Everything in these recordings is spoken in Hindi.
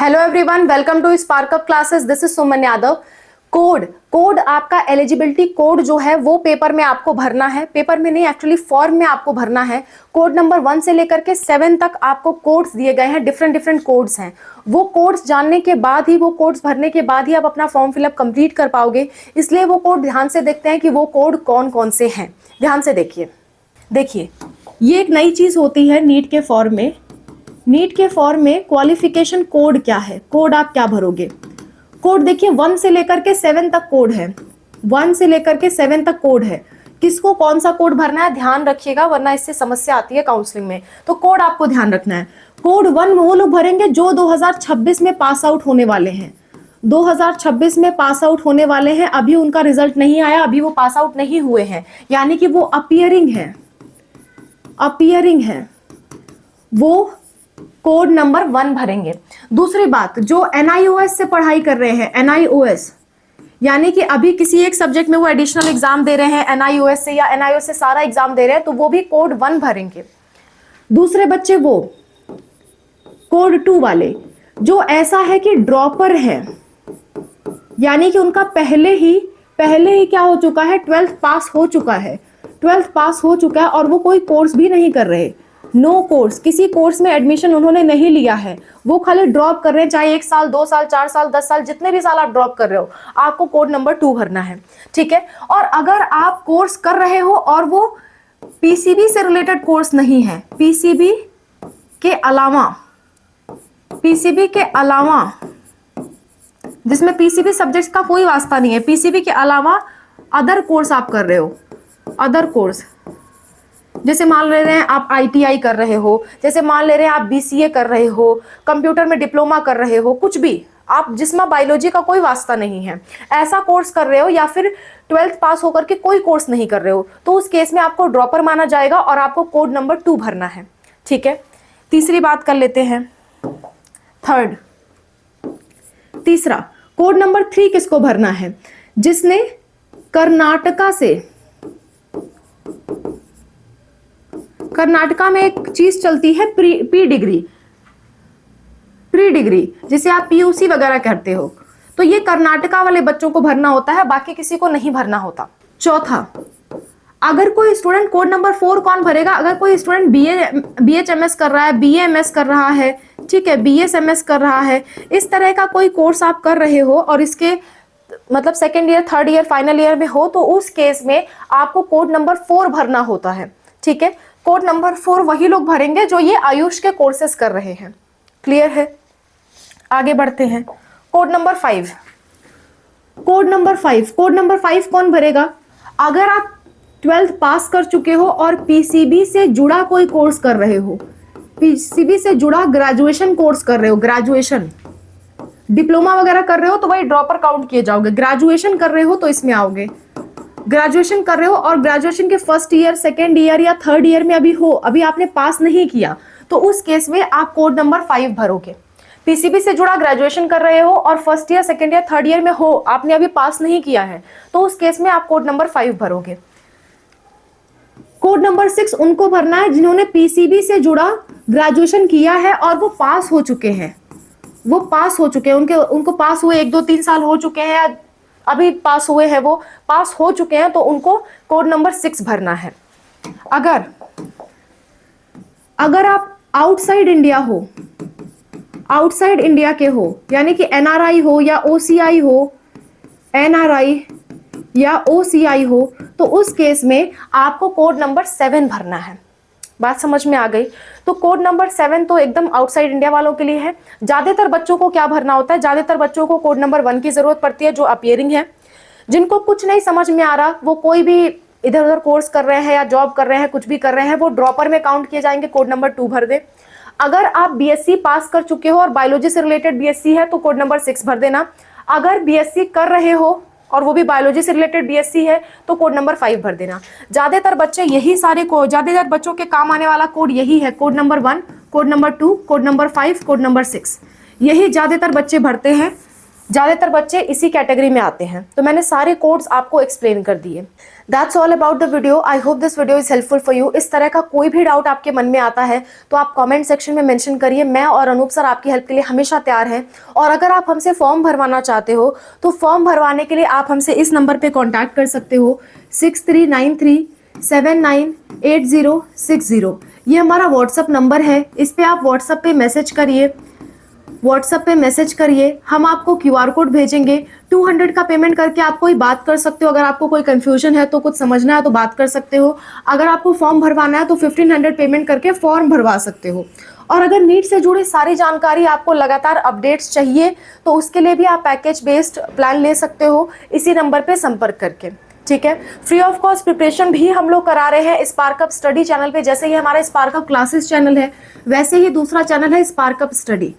Hello everyone, welcome to Spark Up classes. This is Suman Yadav. Code आपका एलिजिबिलिटी कोड जो है वो पेपर में आपको भरना है। पेपर में नहीं, एक्चुअली फॉर्म में आपको भरना है। कोड नंबर 1 से लेकर के 7 तक आपको कोड्स दिए गए हैं, डिफरेंट कोड्स हैं। वो कोड्स जानने के बाद ही, वो कोड्स भरने के बाद ही आप अपना फॉर्म फिलअप कंप्लीट कर पाओगे। इसलिए वो कोड ध्यान से देखते हैं कि वो कोड कौन कौन से हैं। ध्यान से देखिए ये एक नई चीज होती है नीट के फॉर्म में। नीट के फॉर्म में क्वालिफिकेशन कोड क्या है, कोड आप क्या भरोगे। कोड देखिए 1 से लेकर के 7 तक कोड है। 1 से लेकर के 7 तक कोड है। किसको कौन सा कोड भरना है ध्यान रखिएगा, वरना इससे समस्या आती है काउंसलिंग में। तो कोड आपको ध्यान रखना है। कोड 1 वो लोग भरेंगे जो 2026 में पास आउट होने वाले हैं। 2026 में पास आउट होने वाले हैं। अभी उनका रिजल्ट नहीं आया, अभी वो पास आउट नहीं हुए हैं, यानी कि वो अपीयरिंग है। वो कोड नंबर 1 भरेंगे। दूसरी बात, जो NIOS से पढ़ाई कर रहे हैं, NIOS यानी कि अभी किसी एक सब्जेक्ट में वो एडिशनल एग्जाम दे रहे हैं NIOS से, या NIOS से सारा एग्जाम दे रहे हैं, तो वो भी कोड 1 भरेंगे। दूसरे बच्चे वो कोड 2 वाले जो ऐसा है कि ड्रॉपर है, यानी कि उनका पहले ही क्या हो चुका है, 12th पास हो चुका है। 12th पास हो चुका है और वो कोई कोर्स भी नहीं कर रहे। नो कोर्स, किसी कोर्स में एडमिशन उन्होंने नहीं लिया है, वो खाली ड्रॉप कर रहे हैं। चाहे 1 साल 2 साल 4 साल 10 साल जितने भी साल आप ड्रॉप कर रहे हो, आपको कोड नंबर 2 भरना है। ठीक है। और अगर आप कोर्स कर रहे हो और वो PCB से रिलेटेड कोर्स नहीं है, PCB के अलावा जिसमें PCB सब्जेक्ट्स का कोई वास्ता नहीं है, PCB के अलावा अदर कोर्स आप कर रहे हो, अदर कोर्स जैसे मान ले रहे हैं आप ITI कर रहे हो, जैसे मान ले रहे हैं आप BCA कर रहे हो, कंप्यूटर में डिप्लोमा कर रहे हो, कुछ भी आप जिसमें बायोलॉजी का कोई वास्ता नहीं है, ऐसा कोर्स कर रहे हो, या फिर 12th पास होकर के कोई कोर्स नहीं कर रहे हो, तो उस केस में आपको ड्रॉपर माना जाएगा और आपको कोड नंबर 2 भरना है। ठीक है। तीसरी बात कर लेते हैं, तीसरा कोड नंबर 3 किसको भरना है, जिसने कर्नाटका में एक चीज चलती है प्री डिग्री, जिसे आप PUC वगैरह कहते हो, तो ये कर्नाटका वाले बच्चों को भरना होता है, बाकी किसी को नहीं भरना होता। चौथा, अगर कोई स्टूडेंट कोड नंबर 4 कौन भरेगा, अगर कोई स्टूडेंट BHMS कर रहा है, BAMS कर रहा है, ठीक है, BSMS कर रहा है, इस तरह का कोई कोर्स आप कर रहे हो और इसके मतलब 2nd year 3rd year final year में हो, तो उस केस में आपको कोड नंबर 4 भरना होता है। ठीक है। कोड नंबर 4 वही लोग भरेंगे जो ये आयुष के कोर्सेस कर रहे हैं। क्लियर है। आगे बढ़ते हैं। कोड नंबर 5 कौन भरेगा, अगर आप 12th पास कर चुके हो और PCB से जुड़ा कोई कोर्स कर रहे हो, PCB से जुड़ा ग्रेजुएशन कोर्स कर रहे हो, ग्रेजुएशन डिप्लोमा वगैरह कर रहे हो, तो वही ड्रॉपर काउंट किए जाओगे। ग्रेजुएशन कर रहे हो तो इसमें आओगे। ग्रेजुएशन कर रहे हो और ग्रेजुएशन के 1st ईयर 2nd ईयर या 3rd ईयर में अभी आपने पास नहीं किया, तो उस केस में आप कोड नंबर 5 भरोगे। PCB से जुड़ा ग्रेजुएशन कर रहे हो और 1st year 2nd year 3rd year में हो, आपने अभी पास नहीं किया है, तो उस केस में आप कोड नंबर 5 भरोगे। कोड नंबर 6 उनको भरना है जिन्होंने PCB से जुड़ा ग्रेजुएशन किया है और वो पास हो चुके हैं, उनको पास हुए 1 2 3 साल हो चुके हैं, अभी पास हुए हैं, वो पास हो चुके हैं, तो उनको कोड नंबर 6 भरना है। अगर आप आउटसाइड इंडिया के हो, यानी कि NRI हो या OCI हो, NRI या OCI हो, तो उस केस में आपको कोड नंबर 7 भरना है। बात समझ में आ गई। तो कोड नंबर 7 तो एकदम आउटसाइड इंडिया वालों के लिए है। ज्यादातर बच्चों को क्या भरना होता है, ज्यादातर बच्चों को कोड नंबर 1 की जरूरत पड़ती है, जो अपीयरिंग है। जिनको कुछ नहीं समझ में आ रहा, वो कोई भी इधर उधर कोर्स कर रहे हैं या जॉब कर रहे हैं, कुछ भी कर रहे हैं, वो ड्रॉपर में काउंट किए जाएंगे, कोड नंबर 2 भर दे। अगर आप BSc पास कर चुके हो और बायोलॉजी से रिलेटेड BSc है, तो कोड नंबर 6 भर देना। अगर BSc कर रहे हो और वो भी बायोलॉजी से रिलेटेड BSc है, तो कोड नंबर 5 भर देना। ज्यादातर बच्चों के काम आने वाला कोड यही है, code number 1, code number 2, code number 5, code number 6, यही ज्यादातर बच्चे भरते हैं। ज़्यादातर बच्चे इसी कैटेगरी में आते हैं। तो मैंने सारे कोड्स आपको एक्सप्लेन कर दिए। That's all about the video. I hope this video is helpful for you. इस तरह का कोई भी डाउट आपके मन में आता है तो आप कमेंट सेक्शन में मेंशन करिए। मैं और अनूप सर आपकी हेल्प के लिए हमेशा तैयार हैं। और अगर आप हमसे फॉर्म भरवाना चाहते हो तो फॉर्म भरवाने के लिए आप हमसे इस नंबर पर कॉन्टैक्ट कर सकते हो 6393798060। ये हमारा व्हाट्सअप नंबर है। इस पर आप व्हाट्सअप पे मैसेज करिए। हम आपको QR कोड भेजेंगे। 200 का पेमेंट करके आप कोई बात कर सकते हो। अगर आपको कोई कंफ्यूजन है तो कुछ समझना है तो बात कर सकते हो। अगर आपको फॉर्म भरवाना है तो 1500 पेमेंट करके फॉर्म भरवा सकते हो। और अगर नीट से जुड़ी सारी जानकारी आपको लगातार अपडेट्स चाहिए तो उसके लिए भी आप पैकेज बेस्ड प्लान ले सकते हो इसी नंबर पर संपर्क करके। ठीक है, फ्री ऑफ कॉस्ट प्रिपरेशन भी हम लोग करा रहे हैं स्पार्कअप स्टडी चैनल पे। जैसे ये हमारा स्पार्कअप क्लासेस चैनल है, वैसे ही दूसरा चैनल है स्पार्कअप स्टडी।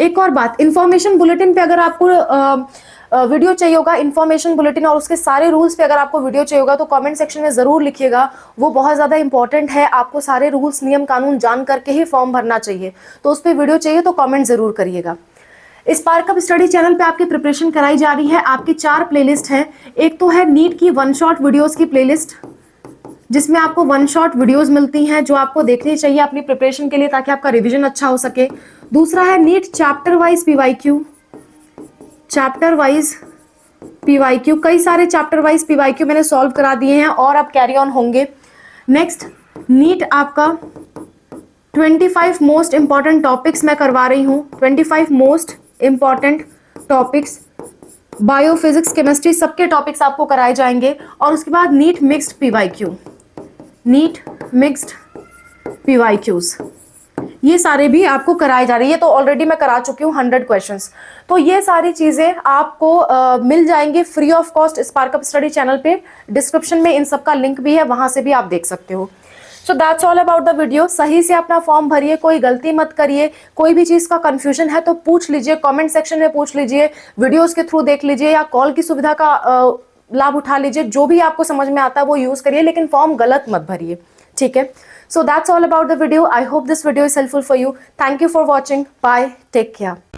एक और बात, इंफॉर्मेशन बुलेटिन पे अगर आपको वीडियो चाहिए होगा, इंफॉर्मेशन बुलेटिन और उसके सारे रूल्स पे अगर आपको वीडियो चाहिए होगा तो कमेंट सेक्शन में जरूर लिखिएगा। वो बहुत ज़्यादा इंपॉर्टेंट है। आपको सारे रूल्स नियम कानून जान करके ही फॉर्म भरना चाहिए। तो उस पर वीडियो चाहिए तो कमेंट जरूर करिएगा। स्पार्कअप स्टडी चैनल पे आपकी प्रिपरेशन कराई जा रही है। आपकी 4 प्लेलिस्ट हैं। एक तो है नीट की 1 शॉट वीडियोस की प्लेलिस्ट, जिसमें आपको 1 शॉट वीडियोस मिलती हैं जो आपको देखनी चाहिए अपनी प्रिपरेशन के लिए ताकि आपका रिवीजन अच्छा हो सके। दूसरा है नीट चैप्टर वाइज पीवाईक्यू। कई सारे चैप्टर वाइज पीवाईक्यू मैंने सॉल्व करा दिए हैं और अब कैरी ऑन होंगे। नेक्स्ट, नीट आपका 25 मोस्ट इंपॉर्टेंट टॉपिक्स मैं करवा रही हूँ। 25 most important topics, bio, physics, chemistry, सबके टॉपिक्स आपको कराए जाएंगे। और उसके बाद नीट मिक्स्ड पीवाईक्यूज, ये सारे भी आपको कराए जा रहे हैं। ये तो ऑलरेडी मैं करा चुकी हूँ 100 क्वेश्चंस। तो ये सारी चीजें आपको मिल जाएंगे free of cost Sparkup study channel पे। डिस्क्रिप्शन में इन सब का लिंक भी है, वहां से भी आप देख सकते हो। सो that's all about the video. सही से अपना फॉर्म भरिए, कोई गलती मत करिए। कोई भी चीज़ का कंफ्यूजन है तो पूछ लीजिए, कमेंट सेक्शन में पूछ लीजिए, वीडियोस के थ्रू देख लीजिए या कॉल की सुविधा का लाभ उठा लीजिए। जो भी आपको समझ में आता है वो यूज़ करिए, लेकिन फॉर्म गलत मत भरिए। ठीक है, so that's all about the video. I hope this video is helpful for you. Thank you for watching. Bye, take care.